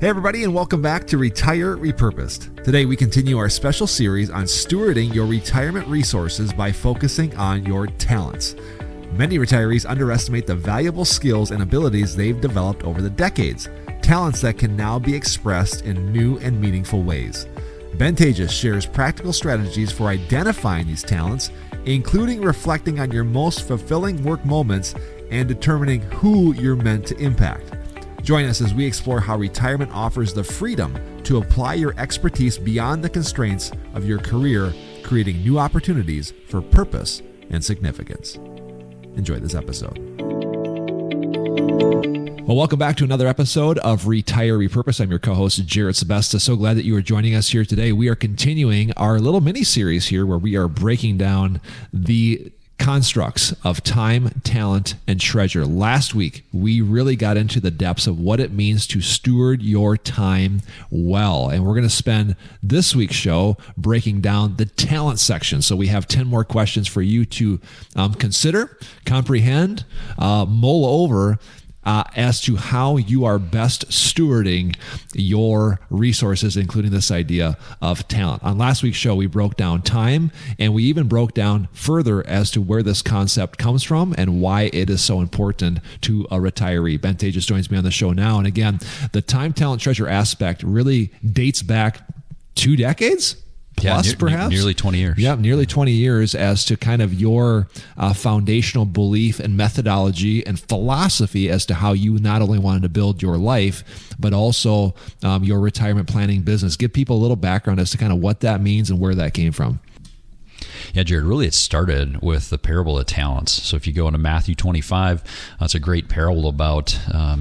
Hey everybody, and welcome back to Retire Repurposed. Today we continue our special series on stewarding your retirement resources by focusing on your talents. Many retirees underestimate the valuable skills and abilities they've developed over the decades, talents that can now be expressed in new and meaningful ways. Taatjes shares practical strategies for identifying these talents, including reflecting on your most fulfilling work moments and determining who you're meant to impact. Join us as we explore how retirement offers the freedom to apply your expertise beyond the constraints of your career, creating new opportunities for purpose and significance. Enjoy this episode. Well, welcome back to another episode of Retire Repurposed. I'm your co-host, Jared Sebesta. So glad that you are joining us here today. We are continuing our little mini-series here where we are breaking down the constructs of time, talent, and treasure. Last week, we really got into the depths of what it means to steward your time well. And we're going to spend this week's show breaking down the talent section. So we have 10 more questions for you to consider, comprehend, mull over, as to how you are best stewarding your resources, including this idea of talent. On last week's show, we broke down time, and we even broke down further as to where this concept comes from and why it is so important to a retiree. Taatjes joins me on the show now. And again, the time, talent, treasure aspect really dates back 2 decades? Plus, perhaps? Nearly 20 years. Yeah, nearly 20 years as to kind of your foundational belief and methodology and philosophy as to how you not only wanted to build your life, but also your retirement planning business. Give people a little background as to kind of what that means and where that came from. Yeah, Jared, really it started with the parable of talents. So if you go into Matthew 25, it's a great parable about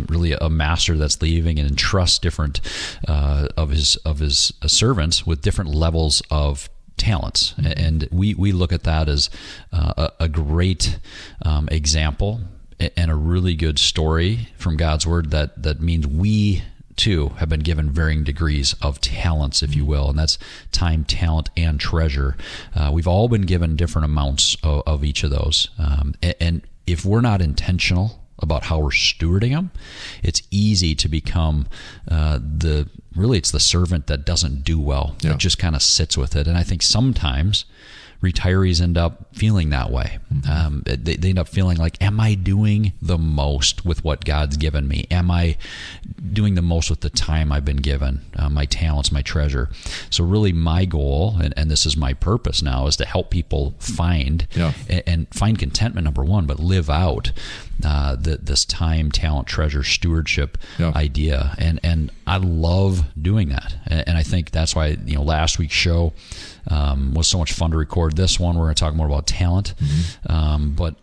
really a master that's leaving and entrusts different of his servants with different levels of talents. And we look at that as a great example and a really good story from God's Word that means we too have been given varying degrees of talents, if you will, and that's time, talent, and treasure. We've all been given different amounts of each of those. And if we're not intentional about how we're stewarding them, it's easy to become it's the servant that doesn't do well, that just kind of sits with it. And I think sometimes retirees end up feeling that way. They end up feeling like, am I doing the most with what God's given me? Am I doing the most with the time I've been given, my talents, my treasure? So really my goal, and this is my purpose now, is to help people find and find contentment, number one, but live out this time, talent, treasure, stewardship idea. And I love doing that. And I think that's why, last week's show was so much fun to record. This one, we're going to talk more about talent. But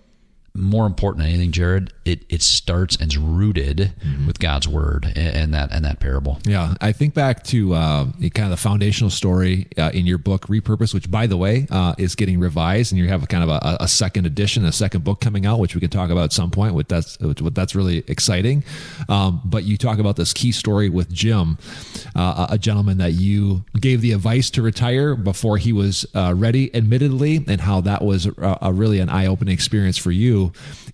more important than anything, Jared, it starts and is rooted with God's Word and that parable. Yeah, I think back to kind of the foundational story in your book, Repurpose, which, by the way, is getting revised, and you have kind of a second edition, a second book coming out, which we can talk about at some point. That's really exciting. But you talk about this key story with Jim, a gentleman that you gave the advice to retire before he was ready, admittedly, and how that was really an eye-opening experience for you.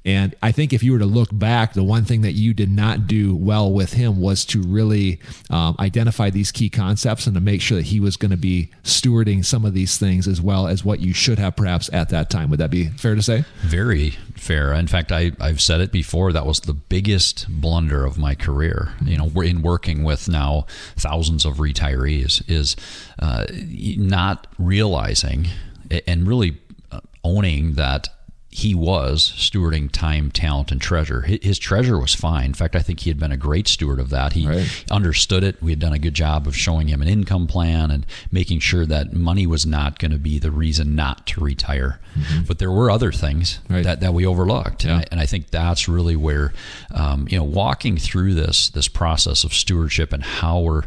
And I think if you were to look back, the one thing that you did not do well with him was to really identify these key concepts and to make sure that he was going to be stewarding some of these things as well as what you should have perhaps at that time. Would that be fair to say? Very fair. In fact, I've said it before, that was the biggest blunder of my career. We're in working with now thousands of retirees, is not realizing and really owning that he was stewarding time, talent, and treasure. His treasure was fine. In fact, I think he had been a great steward of that. He understood it. We had done a good job of showing him an income plan and making sure that money was not going to be the reason not to retire. But there were other things that we overlooked. And I think that's really where, walking through this process of stewardship and how we're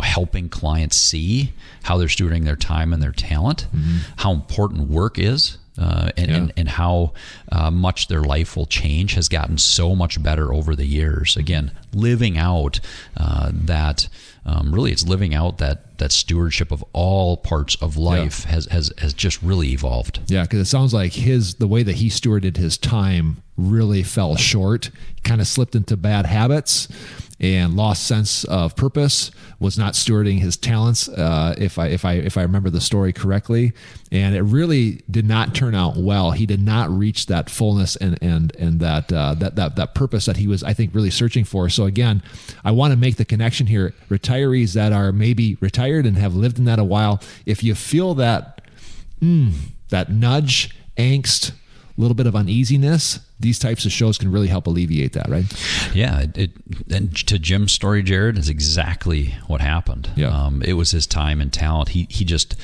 helping clients see how they're stewarding their time and their talent, how important work is, and how much their life will change has gotten so much better over the years. Again, living out that really it's living out that stewardship of all parts of life has just really evolved. Yeah, because it sounds like the way that he stewarded his time really fell short, kind of slipped into bad habits. and lost sense of purpose, was not stewarding his talents, if I remember the story correctly. And it really did not turn out well. He did not reach that fullness and that purpose that he was, I think, really searching for. So again, I want to make the connection here. Retirees that are maybe retired and have lived in that a while, if you feel that nudge, angst, a little bit of uneasiness, these types of shows can really help alleviate that, right? Yeah. And to Jim's story, Jared, is exactly what happened. Yeah. It was his time and talent. He just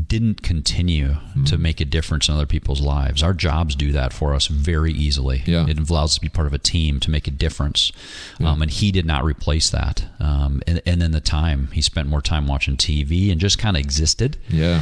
didn't continue to make a difference in other people's lives. Our jobs do that for us very easily. Yeah. It allows us to be part of a team to make a difference. Yeah. And he did not replace that. And then the time, he spent more time watching TV and just kind of existed. Yeah.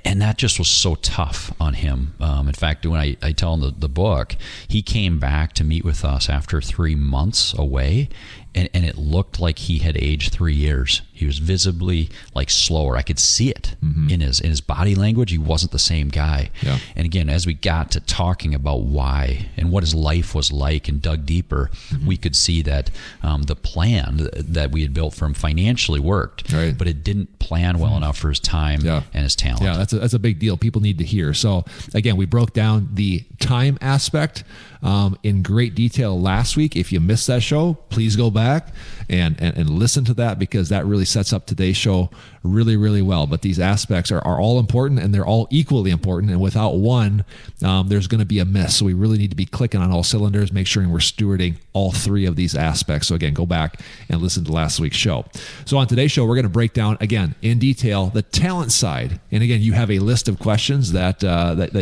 And that just was so tough on him. In fact, when I tell him the book, he came back to meet with us after 3 months away, and it looked like he had aged 3 years. He was visibly like slower. I could see it in his body language. He wasn't the same guy. Yeah. And again, as we got to talking about why and what his life was like and dug deeper, we could see that the plan that we had built for him financially worked, right, but it didn't plan well enough for his time and his talent. Yeah, that's a big deal. People need to hear. So again, we broke down the time aspect in great detail last week. If you missed that show, please go back and listen to that, because that really sets up today's show really, really well. But these aspects are all important, and they're all equally important. And without one, there's going to be a miss. So we really need to be clicking on all cylinders, make sure we're stewarding all three of these aspects. So again, go back and listen to last week's show. So on today's show, we're going to break down, again, in detail, the talent side. And again, you have a list of questions that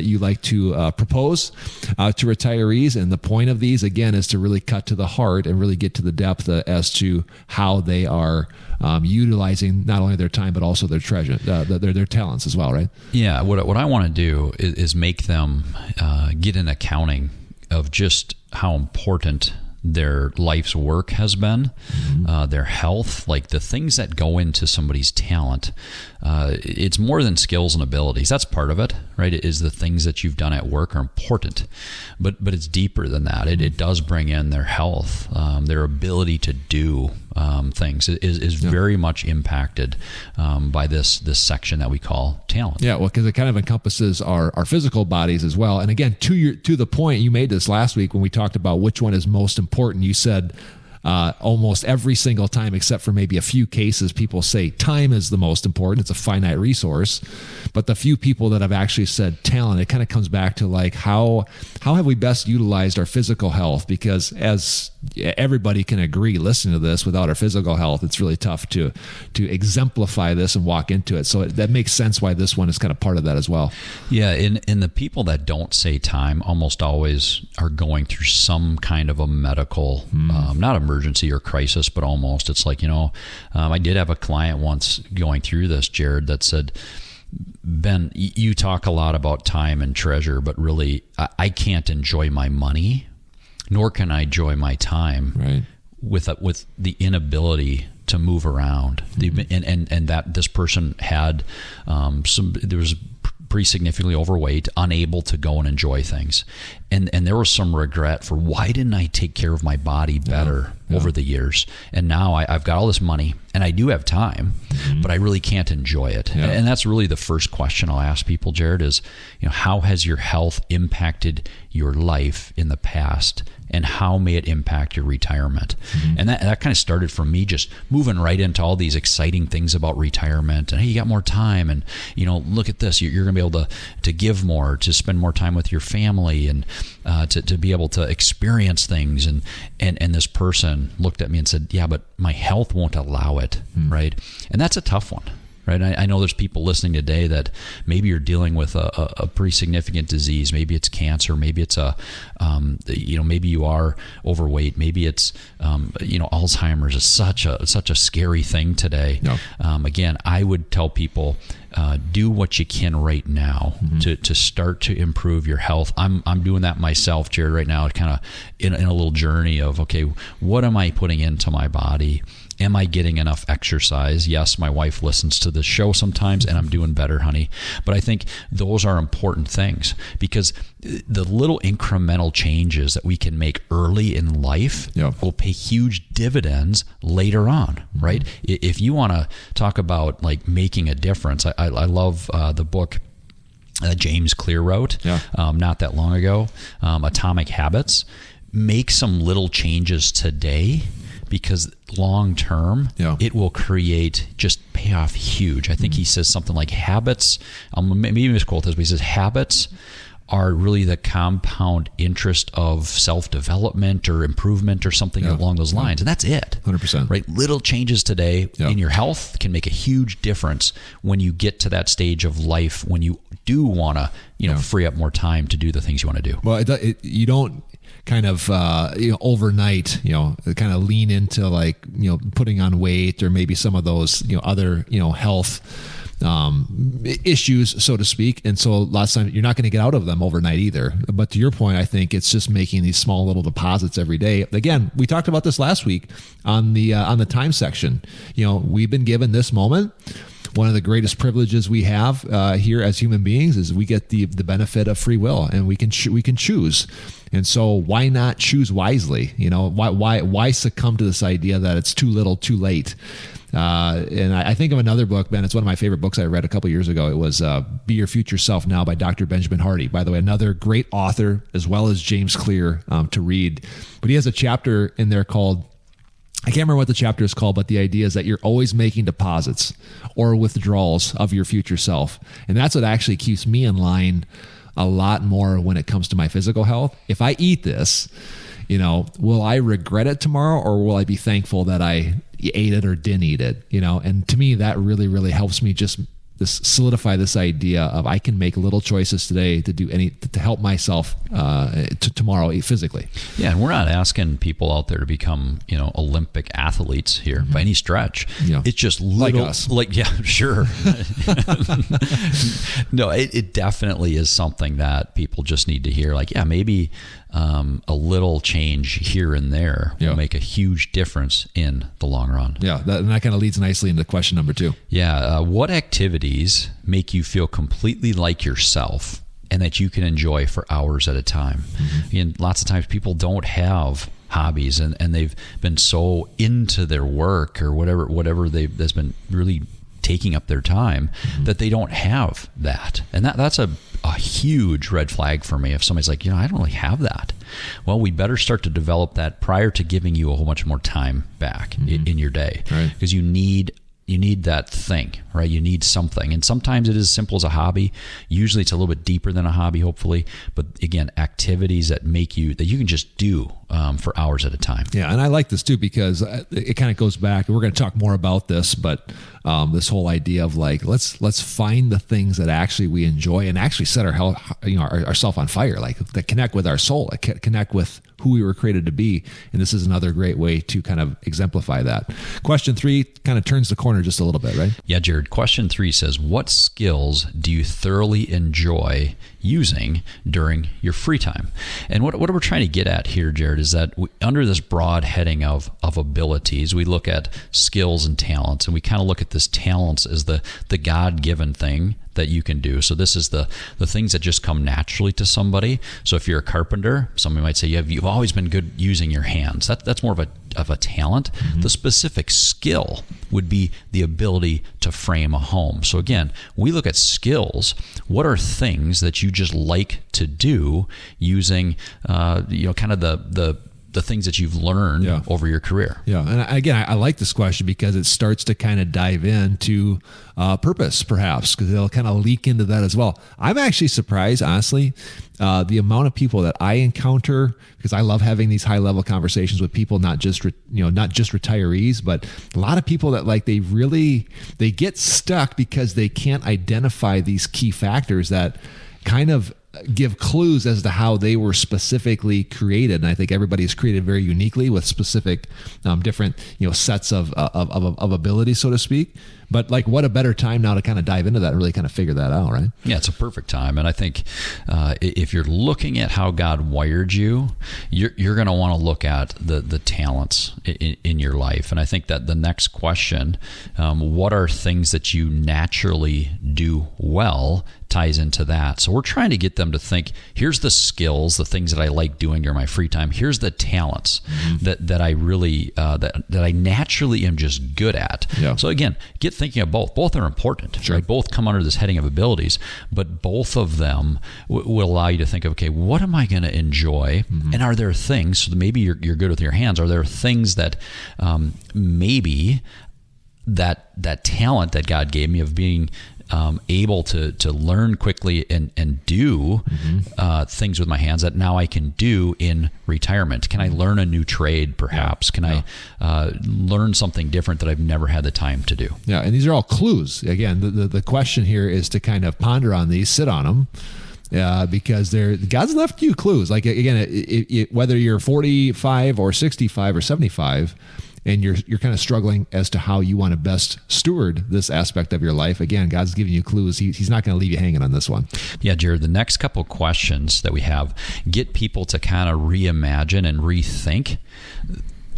you like to propose to retirees. And the point of these, again, is to really cut to the heart and really get to the depth as to how they are utilizing not only their time, but also their treasure, their talents as well, right? Yeah. What I want to do is make them get an accounting of just how important their life's work has been, their health, like the things that go into somebody's talent. It's more than skills and abilities. That's part of it, right? It is the things that you've done at work are important, but it's deeper than that. It does bring in their health, their ability to do things is very much impacted by this section that we call talent. Yeah, well, because it kind of encompasses our physical bodies as well. And again, to the point, you made this last week when we talked about which one is most important. You said almost every single time, except for maybe a few cases, people say time is the most important. It's a finite resource. But the few people that have actually said talent, it kind of comes back to like how have we best utilized our physical health? Because as everybody can agree, listening to this, without our physical health, it's really tough to exemplify this and walk into it. So that makes sense why this one is kind of part of that as well. Yeah, and the people that don't say time almost always are going through some kind of a medical, not emergency or crisis, but almost. It's like, I did have a client once going through this, Jared, that said, Ben, you talk a lot about time and treasure, but really I can't enjoy my money, nor can I enjoy my time, right, with the inability to move around. And that this person had there was pretty significantly overweight, unable to go and enjoy things. And there was some regret for, why didn't I take care of my body better over the years? And now I've got all this money and I do have time, but I really can't enjoy it. Yeah. And that's really the first question I'll ask people, Jared, is, how has your health impacted your life in the past? And how may it impact your retirement? And that kind of started from me just moving right into all these exciting things about retirement. And hey, you got more time, and look at this. You're going to be able to give more, to spend more time with your family, and to be able to experience things. And this person looked at me and said, "Yeah, but my health won't allow it." Right? And that's a tough one. Right. I know there's people listening today that maybe you're dealing with a pretty significant disease. Maybe it's cancer. Maybe it's maybe you are overweight. Maybe it's, Alzheimer's is such a scary thing today. No. Again, I would tell people, do what you can right now to start to improve your health. I'm doing that myself, Jared, right now, kind of in a little journey of, okay, what am I putting into my body? Am I getting enough exercise? Yes, my wife listens to the show sometimes, and I'm doing better, honey. But I think those are important things, because the little incremental changes that we can make early in life will pay huge dividends later on, right? If you want to talk about like making a difference, I love the book James Clear wrote not that long ago, Atomic Habits. Make some little changes today, because long term, it will create just payoff huge. I think he says something like habits, maybe misquote this, but he says habits are really the compound interest of self-development or improvement or something along those lines. And that's it. 100%. Right? Little changes today in your health can make a huge difference when you get to that stage of life when you do want to, free up more time to do the things you want to do. Well, you don't kind of overnight kind of lean into like putting on weight or maybe some of those other health issues, so to speak. And so lots of times you're not going to get out of them overnight either. But to your point, I think it's just making these small little deposits every day. Again, we talked about this last week on the time section. We've been given this moment. One of the greatest privileges we have here as human beings is we get the benefit of free will, and we can choose. And so why not choose wisely? Why succumb to this idea that it's too little, too late? And I think of another book, Ben. It's one of my favorite books I read a couple years ago. It was Be Your Future Self Now by Dr. Benjamin Hardy. By the way, another great author, as well as James Clear, to read. But he has a chapter in there called, I can't remember what the chapter is called, but the idea is that you're always making deposits or withdrawals of your future self. And that's what actually keeps me in line a lot more when it comes to my physical health. If I eat this, will I regret it tomorrow, or will I be thankful that I ate it or didn't eat it? And to me, that really, really helps me just solidify this idea of I can make little choices today to help myself tomorrow physically. Yeah, and we're not asking people out there to become Olympic athletes here by any stretch. It's just little, like us. Sure. No, it definitely is something that people just need to hear. Maybe a little change here and there will make a huge difference in the long run. Yeah, that kind of leads nicely into question number 2. Yeah, what activities make you feel completely like yourself and that you can enjoy for hours at a time? And lots of times people don't have hobbies, and they've been so into their work or whatever that's been really taking up their time that they don't have that. And that's a huge red flag for me if somebody's like, I don't really have that. Well, we better start to develop that prior to giving you a whole bunch more time back in your day, because you need that thing, right? You need something. And sometimes it is as simple as a hobby. Usually it's a little bit deeper than a hobby, hopefully. But again, activities that you can just do for hours at a time. Yeah, and I like this too, because it kind of goes back, we're going to talk more about this, but this whole idea of like, let's find the things that actually we enjoy and actually set ourselves on fire, like that connect with our soul, that connect with who we were created to be. And this is another great way to kind of exemplify that. Question 3 kind of turns the corner just a little bit, right? Yeah, Jared. Question 3 says, what skills do you thoroughly enjoy using during your free time? And what we're trying to get at here, Jared, is that under this broad heading of abilities, we look at skills and talents, and we kind of look at this talents as the God-given thing that you can do. So this is the things that just come naturally to somebody. So if you're a carpenter, somebody might say you've always been good using your hands. That's more of a talent. The specific skill would be the ability to frame a home. So again, we look at skills. What are things that you just like to do using kind of the things that you've learned over your career? Yeah. And again, I like this question because it starts to kind of dive into purpose, perhaps, because it'll kind of leak into that as well. I'm actually surprised, honestly, the amount of people that I encounter, because I love having these high level conversations with people, not just retirees, but a lot of people that they get stuck because they can't identify these key factors that kind of give clues as to how they were specifically created. And I think everybody is created very uniquely with specific different sets of abilities, so to speak. But like, what a better time now to kind of dive into that and really kind of figure that out, right? Yeah, it's a perfect time. And I think if you're looking at how God wired you, you're going to want to look at the talents in your life. And I think that the next question, what are things that you naturally do well, ties into that. So we're trying to get them to think, here's the skills, the things that I like doing during my free time. Here's the talents that I really, that I naturally am just good at. Yeah. So again, get thinking of both. Both are important. Sure. Right? Both come under this heading of abilities, but both of them will allow you to think of, okay, what am I going to enjoy? And are there things, so maybe you're good with your hands, are there things that maybe that talent that God gave me of being able to learn quickly and do things with my hands that now I can do in retirement? Can I learn a new trade, perhaps? Can I learn something different that I've never had the time to do? Yeah, and these are all clues. Again, the question here is to kind of ponder on these, sit on them, because God's left you clues. Like, again, whether you're 45 or 65 or 75, and you're kind of struggling as to how you want to best steward this aspect of your life. Again, God's giving you clues. He's not going to leave you hanging on this one. Yeah, Jared, the next couple of questions that we have get people to kind of reimagine and rethink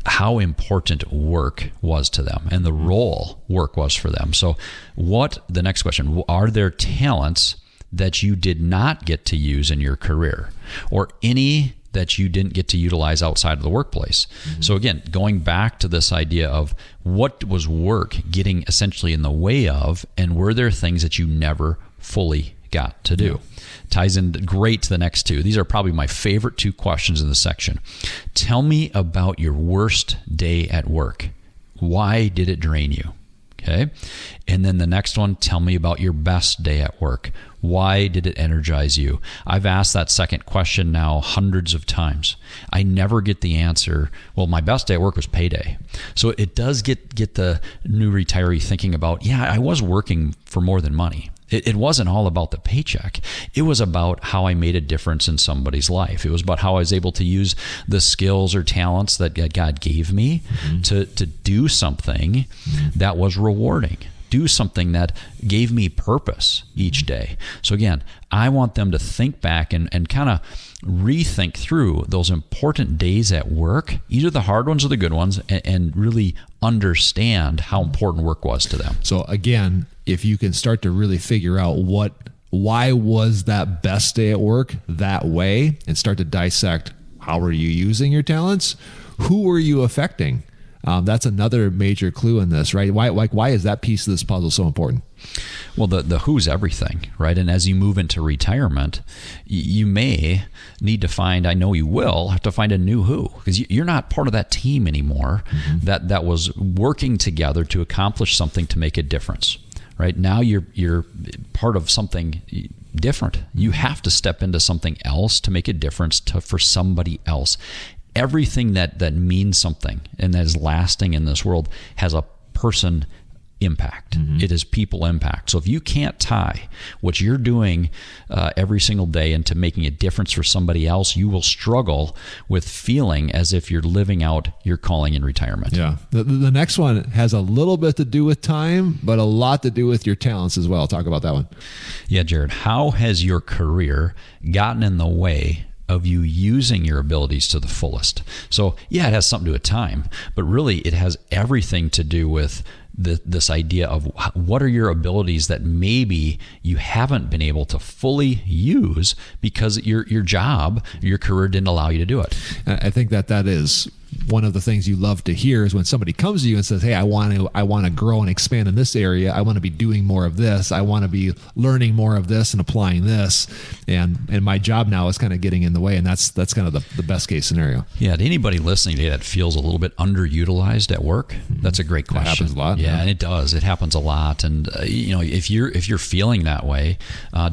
how important work was to them and the role work was for them. So the next question, are there talents that you did not get to use in your career, or any that you didn't get to utilize outside of the workplace? So again, going back to this idea of what was work getting essentially in the way of, and were there things that you never fully got to do? Ties in great to the next two. These are probably my favorite two questions in the section. Tell me about your worst day at work. Why did it drain you? Okay. And then the next one, tell me about your best day at work. Why did it energize you? I've asked that second question now hundreds of times. I never get the answer, well, my best day at work was payday. So it does get the new retiree thinking about, yeah, I was working for more than money. It wasn't all about the paycheck. It was about how I made a difference in somebody's life. It was about how I was able to use the skills or talents that God gave me to do something that was rewarding, do something that gave me purpose each day. So again, I want them to think back and kind of rethink through those important days at work, either the hard ones or the good ones, and really understand how important work was to them. So again, if you can start to really figure out why was that best day at work that way, and start to dissect, how are you using your talents? Who are you affecting? That's another major clue in this, right? Why is that piece of this puzzle so important? Well, the who's everything, right? And as you move into retirement, you may need to find, I know you will, have to find a new who, because you're not part of that team anymore that was working together to accomplish something to make a difference, right? Now you're part of something different. You have to step into something else to make a difference for somebody else. Everything that means something and that is lasting in this world has a person impact. It is people impact. So if you can't tie what you're doing every single day into making a difference for somebody else, you will struggle with feeling as if you're living out your calling in retirement. Yeah. The next one has a little bit to do with time, but a lot to do with your talents as well. Talk about that one. Yeah, Jared, how has your career gotten in the way of you using your abilities to the fullest? So yeah, it has something to do with time, but really it has everything to do with this idea of what are your abilities that maybe you haven't been able to fully use because your job, your career didn't allow you to do it. I think that is one of the things you love to hear is when somebody comes to you and says, hey, I want to grow and expand in this area. I want to be doing more of this. I want to be learning more of this and applying this. And my job now is kind of getting in the way. And that's kind of the best case scenario. Yeah. To anybody listening today that feels a little bit underutilized at work, that's a great question. That happens a lot. Yeah, and it does. It happens a lot. And if you're feeling that way,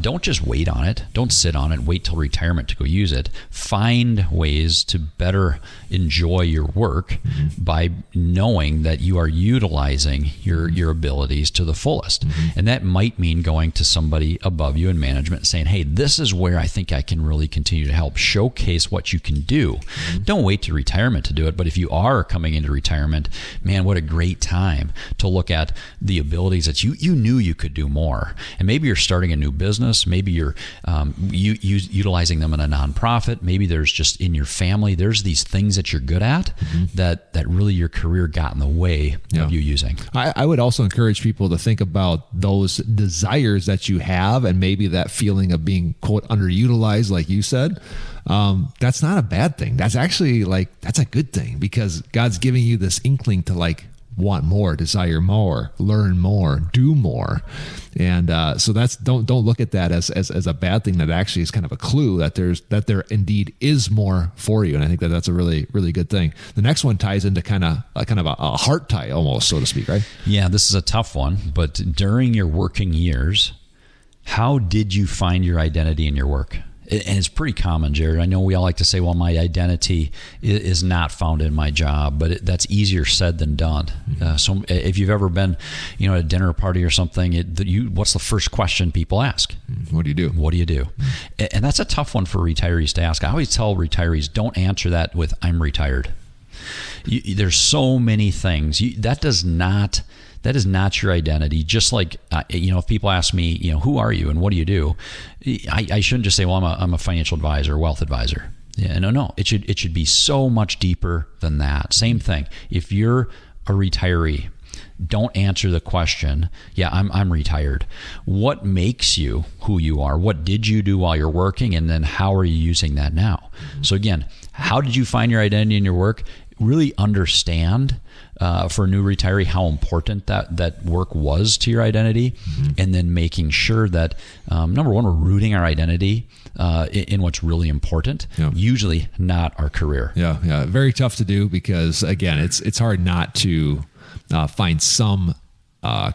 don't just wait on it. Don't sit on it. Wait till retirement to go use it. Find ways to better enjoy your work by knowing that you are utilizing your abilities to the fullest. And that might mean going to somebody above you in management and saying, hey, this is where I think I can really continue to help showcase what you can do. Don't wait to retirement to do it. But if you are coming into retirement, man, what a great time to look at the abilities that you knew you could do more. And maybe you're starting a new business. Maybe you're utilizing them in a nonprofit. Maybe there's just in your family, there's these things that you're good at that really your career got in the way of you using. I would also encourage people to think about those desires that you have, and maybe that feeling of being, quote, underutilized, like you said. That's not a bad thing. That's actually that's a good thing, because God's giving you this inkling to want more, desire more, learn more, do more. And so that's don't look at that as a bad thing. That actually is kind of a clue that there indeed is more for you. And I think that's a really, really good thing. The next one ties into kind of a heart tie almost, so to speak, right? Yeah, this is a tough one. But during your working years, how did you find your identity in your work? And it's pretty common, Jared. I know we all like to say, well, my identity is not found in my job, but that's easier said than done. So if you've ever been, at a dinner party or something, what's the first question people ask? What do you do? What do you do? And that's a tough one for retirees to ask. I always tell retirees, don't answer that with, I'm retired. There's so many things. That is not your identity. Just like, if people ask me, who are you and what do you do? I shouldn't just say, well, I'm a financial advisor, wealth advisor. Yeah, no. It should be so much deeper than that. Same thing. If you're a retiree, don't answer the question, yeah, I'm retired. What makes you who you are? What did you do while you're working? And then how are you using that now? So again, how did you find your identity in your work? Really understand for a new retiree how important that work was to your identity, and then making sure that number one, we're rooting our identity in what's really important, usually not our career. Yeah, very tough to do, because again, it's hard not to find some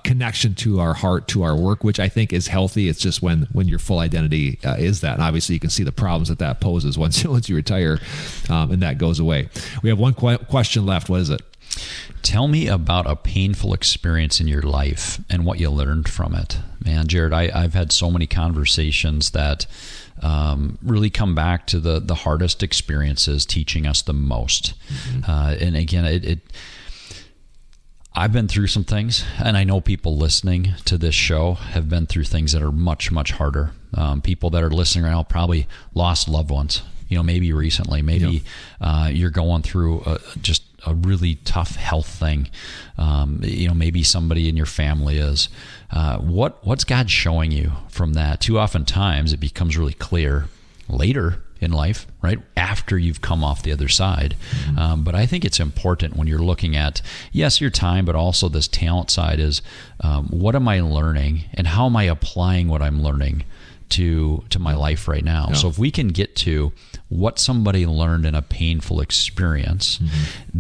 connection to our heart, to our work, which I think is healthy. It's just when your full identity is that. And obviously you can see the problems that poses once you retire, and that goes away. We have one question left. What is it? Tell me about a painful experience in your life and what you learned from it. Man, Jared, I've had so many conversations that really come back to the hardest experiences teaching us the most. And again, I've been through some things, and I know people listening to this show have been through things that are much, much harder. People that are listening right now probably lost loved ones, maybe recently. Maybe you're going through just a really tough health thing. Maybe somebody in your family is. What's God showing you from that? Too often times it becomes really clear later in life, right? After you've come off the other side. But I think it's important when you're looking at, yes, your time, but also this talent side is, what am I learning and how am I applying what I'm learning to my life right now? So if we can get to what somebody learned in a painful experience,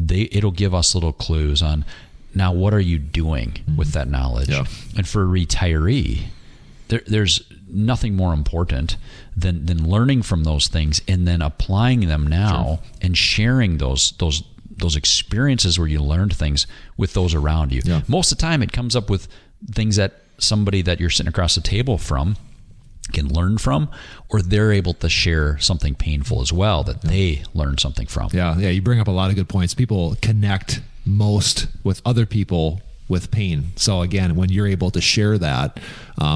it'll give us little clues on, now what are you doing with that knowledge? And for a retiree, there's nothing more important than learning from those things and then applying them now and sharing those experiences where you learned things with those around you. Most of the time it comes up with things that somebody that you're sitting across the table from can learn from, or they're able to share something painful as well that they learned something from. Yeah, you bring up a lot of good points. People connect most with other people with pain. So again, when you're able to share that,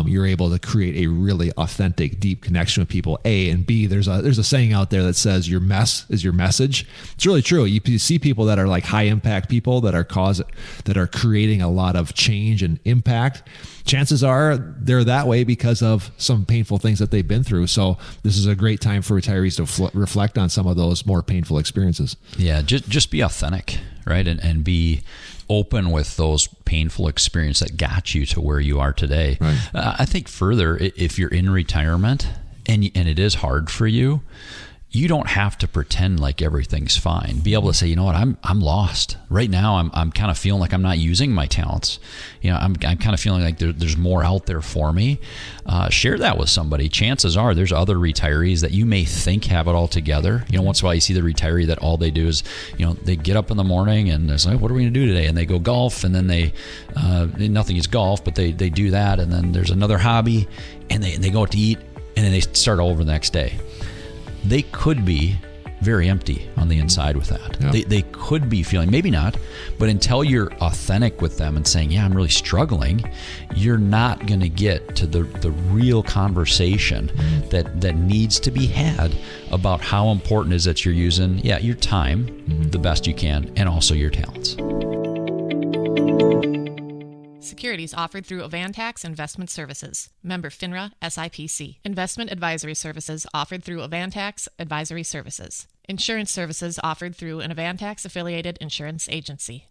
you're able to create a really authentic, deep connection with people. A and B, there's a saying out there that says your mess is your message. It's really true. You see people that are like high impact people that are creating a lot of change and impact. Chances are they're that way because of some painful things that they've been through. So this is a great time for retirees to reflect on some of those more painful experiences. Yeah, just be authentic, right? And be open with those painful experiences that got you to where you are today. Right. I think further, if you're in retirement and it is hard for you, you don't have to pretend like everything's fine. Be able to say, you know what, I'm lost right now. I'm kind of feeling like I'm not using my talents. I'm kind of feeling like there's more out there for me. Share that with somebody. Chances are there's other retirees that you may think have it all together. Once in a while you see the retiree that all they do is, they get up in the morning and it's like, what are we going to do today? And they go golf, and then they nothing is golf, but they do that, and then there's another hobby, and they go out to eat, and then they start over the next day. They could be very empty on the inside with that. Yeah. They could be feeling, maybe not, but until you're authentic with them and saying, yeah, I'm really struggling, you're not going to get to the real conversation that needs to be had about how important it is that you're using, your time the best you can, and also your talents. Securities offered through Avantax Investment Services. Member FINRA SIPC. Investment advisory services offered through Avantax Advisory Services. Insurance services offered through an Avantax affiliated insurance agency.